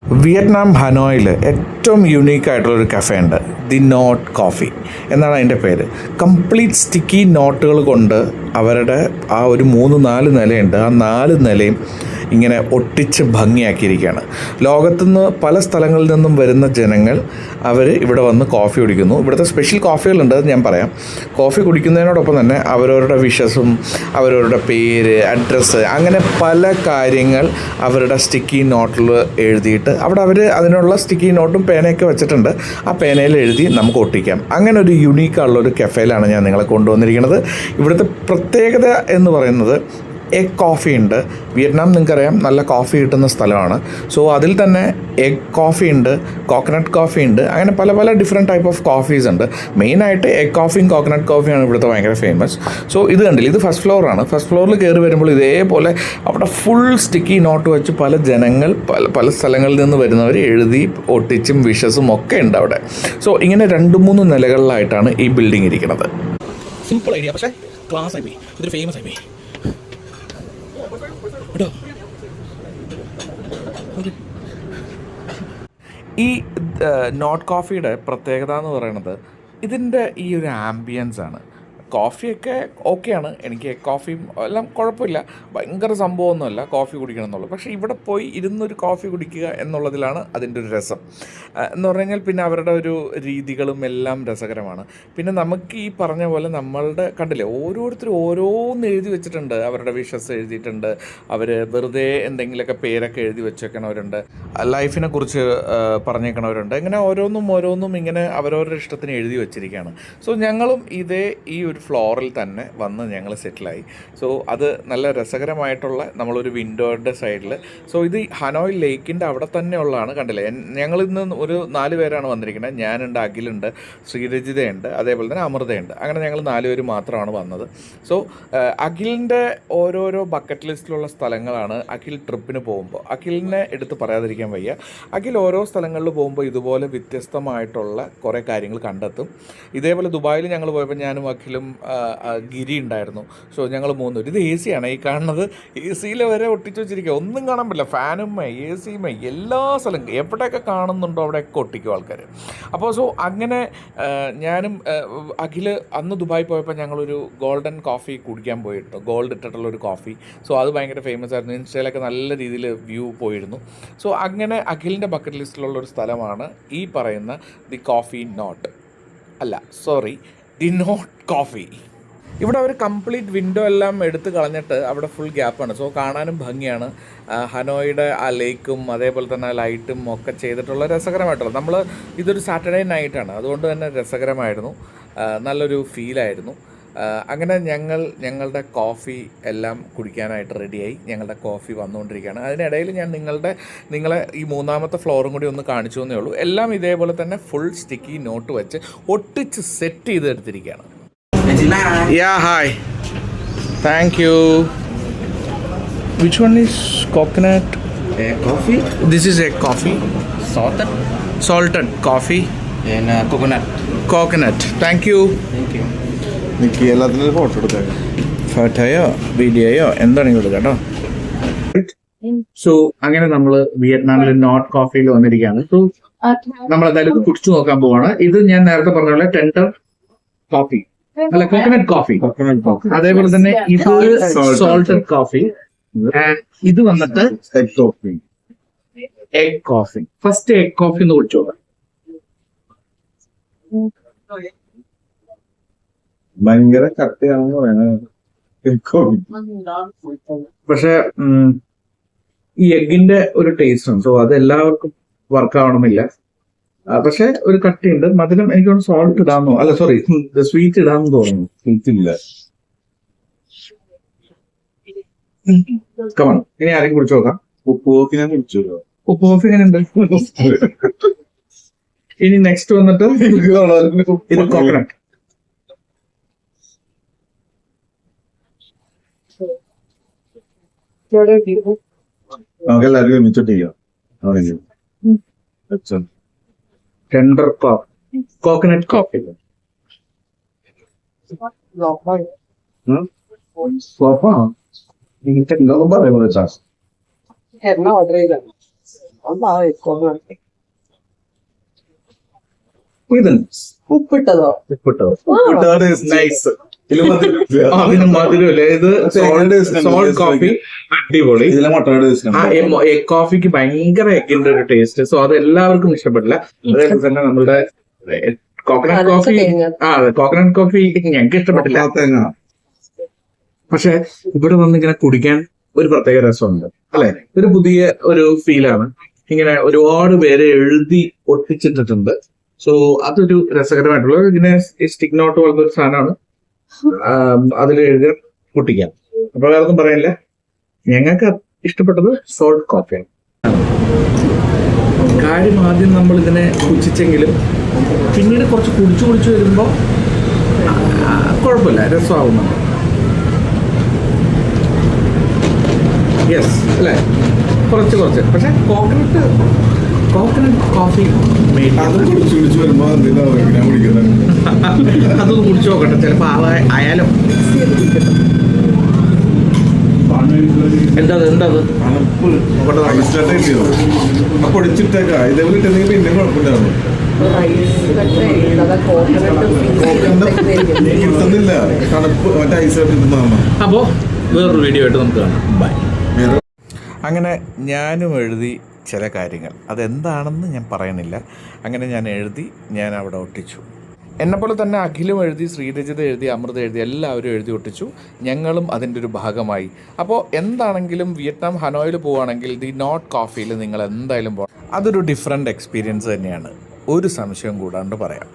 Vietnam ഹനോയിൽ ഏറ്റവും യുണീക്കായിട്ടുള്ളൊരു cafe ഉണ്ട്, the not coffee എന്നാണ് അതിൻ്റെ പേര്. കംപ്ലീറ്റ് സ്റ്റിക്കി നോട്ടുകൾ കൊണ്ട് അവരുടെ ആ ഒരു 3-4 നിലയുണ്ട്, ആ 4 നിലയും ഇങ്ങനെ ഒട്ടിച്ച് ഭംഗിയാക്കിയിരിക്കുകയാണ്. ലോകത്തുനിന്ന് പല സ്ഥലങ്ങളിൽ നിന്നും വരുന്ന ജനങ്ങൾ അവർ ഇവിടെ വന്ന് കോഫി കുടിക്കുന്നു. ഇവിടുത്തെ സ്പെഷ്യൽ കോഫികളുണ്ട്, അത് ഞാൻ പറയാം. കോഫി കുടിക്കുന്നതിനോടൊപ്പം തന്നെ അവരവരുടെ വിഷസും അവരവരുടെ പേര്, അഡ്രസ്സ്, അങ്ങനെ പല കാര്യങ്ങൾ അവരുടെ സ്റ്റിക്കി നോട്ടിൽ എഴുതിയിട്ട് അവിടെ അവർ അതിനുള്ള സ്റ്റിക്കി നോട്ടും പേനയൊക്കെ വെച്ചിട്ടുണ്ട്. ആ പേനയിൽ എഴുതി നമുക്ക് ഒട്ടിക്കാം. അങ്ങനെ ഒരു യുണീക്കുള്ളൊരു കഫേയിലാണ് ഞാൻ നിങ്ങളെ കൊണ്ടുവന്നിരിക്കുന്നത്. ഇവിടുത്തെ പ്രത്യേകത എന്ന് പറയുന്നത് എഗ് കോഫി ഉണ്ട്. വിയറ്റ്നാം നിങ്ങൾക്കറിയാം നല്ല കോഫി കിട്ടുന്ന സ്ഥലമാണ്. സോ അതിൽ തന്നെ എഗ് കോഫി ഉണ്ട്, കോക്കനട്ട് കോഫി ഉണ്ട്, അങ്ങനെ പല പല ഡിഫറെൻറ്റ് ടൈപ്പ് ഓഫ് കോഫീസ് ഉണ്ട്. മെയിനായിട്ട് എഗ് കോഫിയും കോക്കനട്ട് കോഫിയാണ് ഇവിടുത്തെ ഭയങ്കര ഫേമസ്. സോ ഇത് കണ്ടില്ല, ഇത് ഫസ്റ്റ് ഫ്ലോറാണ്. ഫസ്റ്റ് ഫ്ലോറിൽ കയറി വരുമ്പോൾ ഇതേപോലെ അവിടെ ഫുൾ സ്റ്റിക്കി നോട്ട് വെച്ച് പല ജനങ്ങൾ പല സ്ഥലങ്ങളിൽ നിന്ന് വരുന്നവർ എഴുതി ഒട്ടിച്ചും വിഷസും ഒക്കെ ഉണ്ട് അവിടെ. സോ ഇങ്ങനെ 2-3 നിലകളിലായിട്ടാണ് ഈ ബിൽഡിംഗ് ഇരിക്കുന്നത്. സിമ്പിൾ ഐഡിയ, പക്ഷേ ക്ലാസ് ആയി പോയി, ഇതൊരു ഫേമസ് ആയി പോയി കേട്ടോ. ഈ നോട്ട് കോഫിയുടെ പ്രത്യേകത എന്ന് പറയുന്നത് ഇതിൻ്റെ ഈ ഒരു ആംബിയൻസ് ആണ്. കോഫിയൊക്കെ ഓക്കെയാണ്, എനിക്ക് കോഫിയും എല്ലാം കുഴപ്പമില്ല, ഭയങ്കര സംഭവമൊന്നുമല്ല കോഫി കുടിക്കണം എന്നുള്ളത്. പക്ഷേ ഇവിടെ പോയി ഇരുന്നൊരു കോഫി കുടിക്കുക എന്നുള്ളതിലാണ് അതിൻ്റെ ഒരു രസം എന്ന് പറഞ്ഞു കഴിഞ്ഞാൽ. പിന്നെ അവരുടെ ഒരു രീതികളും എല്ലാം രസകരമാണ്. പിന്നെ നമുക്ക് ഈ പറഞ്ഞ പോലെ നമ്മളുടെ കണ്ടില്ലേ, ഓരോരുത്തരും ഓരോന്ന് എഴുതി വെച്ചിട്ടുണ്ട്. അവരുടെ വിഷസ് എഴുതിയിട്ടുണ്ട്, അവർ വെറുതെ എന്തെങ്കിലുമൊക്കെ പേരൊക്കെ എഴുതി വെച്ചേക്കണവരുണ്ട്, ലൈഫിനെ കുറിച്ച് പറഞ്ഞേക്കണവരുണ്ട്. ഇങ്ങനെ ഓരോന്നും ഇങ്ങനെ അവരവരുടെ ഇഷ്ടത്തിന് എഴുതി വെച്ചിരിക്കുകയാണ്. സോ ഞങ്ങളും ഇതേ ഈ ഒരു ഫ്ലോറിൽ തന്നെ വന്ന് ഞങ്ങൾ സെറ്റിലായി. സോ അത് നല്ല രസകരമായിട്ടുള്ള നമ്മളൊരു വിൻഡോയുടെ സൈഡിൽ. സോ ഇത് ഹനോയ് ലേക്കിൻ്റെ അവിടെ തന്നെ ഉള്ളതാണ്. കണ്ടില്ലേ, ഞങ്ങളിന്ന് ഒരു 4 പേരാണ് വന്നിരിക്കുന്നത്. ഞാനുണ്ട്, അഖിലുണ്ട്, ശ്രീരജിതയുണ്ട്, അതേപോലെ തന്നെ അമൃതയുണ്ട്. അങ്ങനെ ഞങ്ങൾ 4 പേര് മാത്രമാണ് വന്നത്. സോ അഖിലിൻ്റെ ഓരോരോ ബക്കറ്റ് ലിസ്റ്റിലുള്ള സ്ഥലങ്ങളാണ് അഖിൽ ട്രിപ്പിന് പോകുമ്പോൾ. അഖിലിനെ എടുത്ത് പറയാതിരിക്കാൻ വയ്യ. അഖിൽ ഓരോ സ്ഥലങ്ങളിൽ പോകുമ്പോൾ ഇതുപോലെ വ്യത്യസ്തമായിട്ടുള്ള കുറേ കാര്യങ്ങൾ കണ്ടെത്തും. ഇതേപോലെ ദുബായിൽ ഞങ്ങൾ പോയപ്പോൾ ഞാനും അഖിലും ഗിരി ഉണ്ടായിരുന്നു. സോ ഞങ്ങൾ 3 പേര്. ഇത് എ സിയാണ് ഈ കാണുന്നത്. എ സിയിൽ വരെ ഒട്ടിച്ച് വെച്ചിരിക്കുക, ഒന്നും കാണാൻ പറ്റില്ല. ഫാനുമേ എ സിയുമേ എല്ലാ സ്ഥലം എവിടെയൊക്കെ കാണുന്നുണ്ടോ അവിടെയൊക്കെ ഒട്ടിക്കും ആൾക്കാർ. അപ്പോൾ സോ അങ്ങനെ ഞാനും അഖില് അന്ന് ദുബായി പോയപ്പോൾ ഞങ്ങളൊരു ഗോൾഡൻ കോഫി കുടിക്കാൻ പോയിട്ട്, ഗോൾഡ് ഇട്ടിട്ടുള്ളൊരു കോഫി. സോ അത് ഭയങ്കര ഫേമസ് ആയിരുന്നു, ഇൻസ്റ്റയിലൊക്കെ നല്ല രീതിയിൽ വ്യൂ പോയിരുന്നു. സോ അങ്ങനെ അഖിലിൻ്റെ ബക്കറ്റ് ലിസ്റ്റിലുള്ളൊരു സ്ഥലമാണ് ഈ പറയുന്ന ദി കോഫി നോട്ട്, അല്ല സോറി, ദി നോട്ട് കോഫി. ഇവിടെ അവർ കംപ്ലീറ്റ് വിൻഡോ എല്ലാം എടുത്ത് കളഞ്ഞിട്ട് അവിടെ ഫുൾ ഗ്യാപ്പാണ്. സോ കാണാനും ഭംഗിയാണ്. ഹനോയുടെ ആ ലേക്കും അതേപോലെ തന്നെ ലൈറ്റും ഒക്കെ ചെയ്തിട്ടുള്ള രസകരമായിട്ടുള്ള, നമ്മൾ ഇതൊരു സാറ്റർഡേ നൈറ്റാണ്, അതുകൊണ്ട് തന്നെ രസകരമായിരുന്നു, നല്ലൊരു ഫീലായിരുന്നു. അങ്ങനെ ഞങ്ങളുടെ കോഫി എല്ലാം കുടിക്കാനായിട്ട് റെഡിയായി. ഞങ്ങളുടെ കോഫി വന്നുകൊണ്ടിരിക്കുകയാണ്. അതിനിടയിൽ ഞാൻ നിങ്ങളെ ഈ 3ാമത്തെ ഫ്ലോറും കൂടി ഒന്ന് കാണിച്ചു എന്നേ ഉള്ളൂ. എല്ലാം ഇതേപോലെ തന്നെ ഫുൾ സ്റ്റിക്കി നോട്ട് വെച്ച് ഒട്ടിച്ച് set ചെയ്തെടുത്തിരിക്കുകയാണ്. Yeah, hi. Thank you. Which one is coconut? Coffee, This is egg coffee. Salted coffee. and coconut. Coconut. Thank you. Thank you. എനിക്ക് എല്ലാത്തിനും ഫോട്ടോ എടുക്കാം. ഫോട്ടോയോ വീഡിയോയോ എന്താണെങ്കിലും എടുക്കാം കേട്ടോ. സോ അങ്ങനെ നമ്മൾ വിയറ്റ്നാമിലെ നോട്ട് കോഫിയിൽ വന്നിരിക്കുകയാണ്. സോ നമ്മൾ എന്തായാലും ഇത് കുടിച്ചു നോക്കാൻ പോവാണ്. ഇത് ഞാൻ നേരത്തെ പറഞ്ഞ പോലെ ടെൻഡർ കോഫി, അല്ല കോക്കനട്ട് കോഫി. അതേപോലെ തന്നെ ഇത് സോൾട്ടഡ് കോഫി, ഇത് വന്നിട്ട് egg coffee. Egg coffee. First egg coffee ഒന്ന് കുടിച്ചു നോക്കാം. ഭയങ്കര കട്ടിയാണെന്ന് പറയുന്നത് എഗ് കോഫി. പക്ഷെ ഈ എഗിന്റെ ഒരു ടേസ്റ്റ് ഉണ്ട്. സോ അത് എല്ലാവർക്കും വർക്ക് ആവണമെന്നില്ല. പക്ഷെ ഒരു കട്ടിയുണ്ട്. മധുരം എനിക്ക് സോൾട്ട് ഇടാമെന്നോ, അല്ല സോറി സ്വീറ്റ് ഇടാമെന്ന് തോന്നുന്നു. ഇല്ല. കമൺ, ഇനി ആരെയും കുടിച്ചു നോക്കാം. ഉപ്പ് കോഫി ഞാൻ കുടിച്ചു. ഉപ്പ് കോഫി എങ്ങനെ ഉണ്ട്? ഇനി നെക്സ്റ്റ് വന്നിട്ട് ഇത് കോക്കനട്ട്. നമുക്ക് എല്ലാവർക്കും ഒരുമിച്ചിട്ട് ചെയ്യാം. Tender coffee, coconut coffee. Sofa. Order ചെയ്ത ഉപ്പിട്ടതോ? നൈസ്. ഇതില് മധുരമില്ല. അതിന് മധുരമില്ല. ഇത് സോൾട്ട് കോഫി അടിപൊളി. ഇതിലെ മുട്ടയുടെ ടേസ്റ്റ് ആ എഗ് കോഫിക്ക് ഭയങ്കര എഗിന്റെ ഒരു ടേസ്റ്റ്. സോ അത് എല്ലാവർക്കും ഇഷ്ടപ്പെട്ടില്ല. അതേപോലെ തന്നെ നമ്മളുടെ കോക്കനട്ട് കോഫി, കോക്കനട്ട് കോഫി ഞങ്ങൾക്ക് ഇഷ്ടപ്പെട്ടില്ല. തേങ്ങ. പക്ഷെ ഇവിടെ വന്നിങ്ങനെ കുടിക്കാൻ ഒരു പ്രത്യേക രസമുണ്ട് അല്ലെ. ഒരു പുതിയ ഒരു ഫീലാണ്. ഇങ്ങനെ ഒരുപാട് പേര് എഴുതി ഒട്ടിച്ചിട്ടിട്ടുണ്ട്. സോ അതൊരു രസകരമായിട്ടുള്ള ഇങ്ങനെ സ്റ്റിക്ക് നോട്ട് പോലത്തെ ഒരു സാധനമാണ്. അതിൽ എഴുതി പൊട്ടിക്കാം. അപ്പൊ വേറെ ഒന്നും പറയാനില്ല. ഞങ്ങൾക്ക് ഇഷ്ടപ്പെട്ടത് സോൾട്ട് കോഫിയാണ്. കാര്യം ആദ്യം നമ്മൾ ഇതിനെ പുച്ഛിച്ചെങ്കിലും പിന്നീട് കുറച്ച് കുടിച്ചു വരുമ്പോൾ കുഴപ്പമില്ല, രസമാവുന്നുണ്ട്. യെസ് അല്ലേ, കുറച്ച് പക്ഷെ കോക്കനട്ട് കോഫി അത് കുടിച്ചു വരുമ്പോ എന്തിനാ ഇങ്ങനെ കുടിക്കുന്നത്? അതൊന്ന് കുടിച്ചു നോക്കട്ടെ, ചിലപ്പോ ആയാലും. എന്താ തണുപ്പ് ഐസ്ലായിട്ട് കിട്ടിയോ? ആ പൊടിച്ചിട്ടേക്കാ. ഇതേപോലെ ഇട്ടെങ്കിൽ പിന്നെ കുഴപ്പമില്ലായിരുന്നു. കിട്ടുന്നില്ല തണുപ്പ്, മറ്റേ ഐസായിട്ട് കിട്ടുന്നതാണ്. അപ്പോൾ വേറൊരു വീഡിയോ ആയിട്ട് നമുക്ക് കാണാം. ബൈ. അങ്ങനെ ഞാനും എഴുതി ചില കാര്യങ്ങൾ, അതെന്താണെന്ന് ഞാൻ പറയണില്ല. അങ്ങനെ ഞാൻ എഴുതി, ഞാൻ അവിടെ ഒട്ടിച്ചു. എന്നെപ്പോലെ തന്നെ അഖിലും എഴുതി, ശ്രീരജിത എഴുതി, അമൃത എഴുതി, എല്ലാവരും എഴുതി ഒട്ടിച്ചു. ഞങ്ങളും അതിൻ്റെ ഒരു ഭാഗമായി. അപ്പോൾ എന്താണെങ്കിലും വിയറ്റ്നാം ഹനോയിൽ പോവുകയാണെങ്കിൽ ദി നോട്ട് കോഫിയിൽ നിങ്ങൾ എന്തായാലും പോകണം. അതൊരു ഡിഫറെൻ്റ് എക്സ്പീരിയൻസ് തന്നെയാണ്, ഒരു സംശയം കൂടാണ്ട് പറയാം.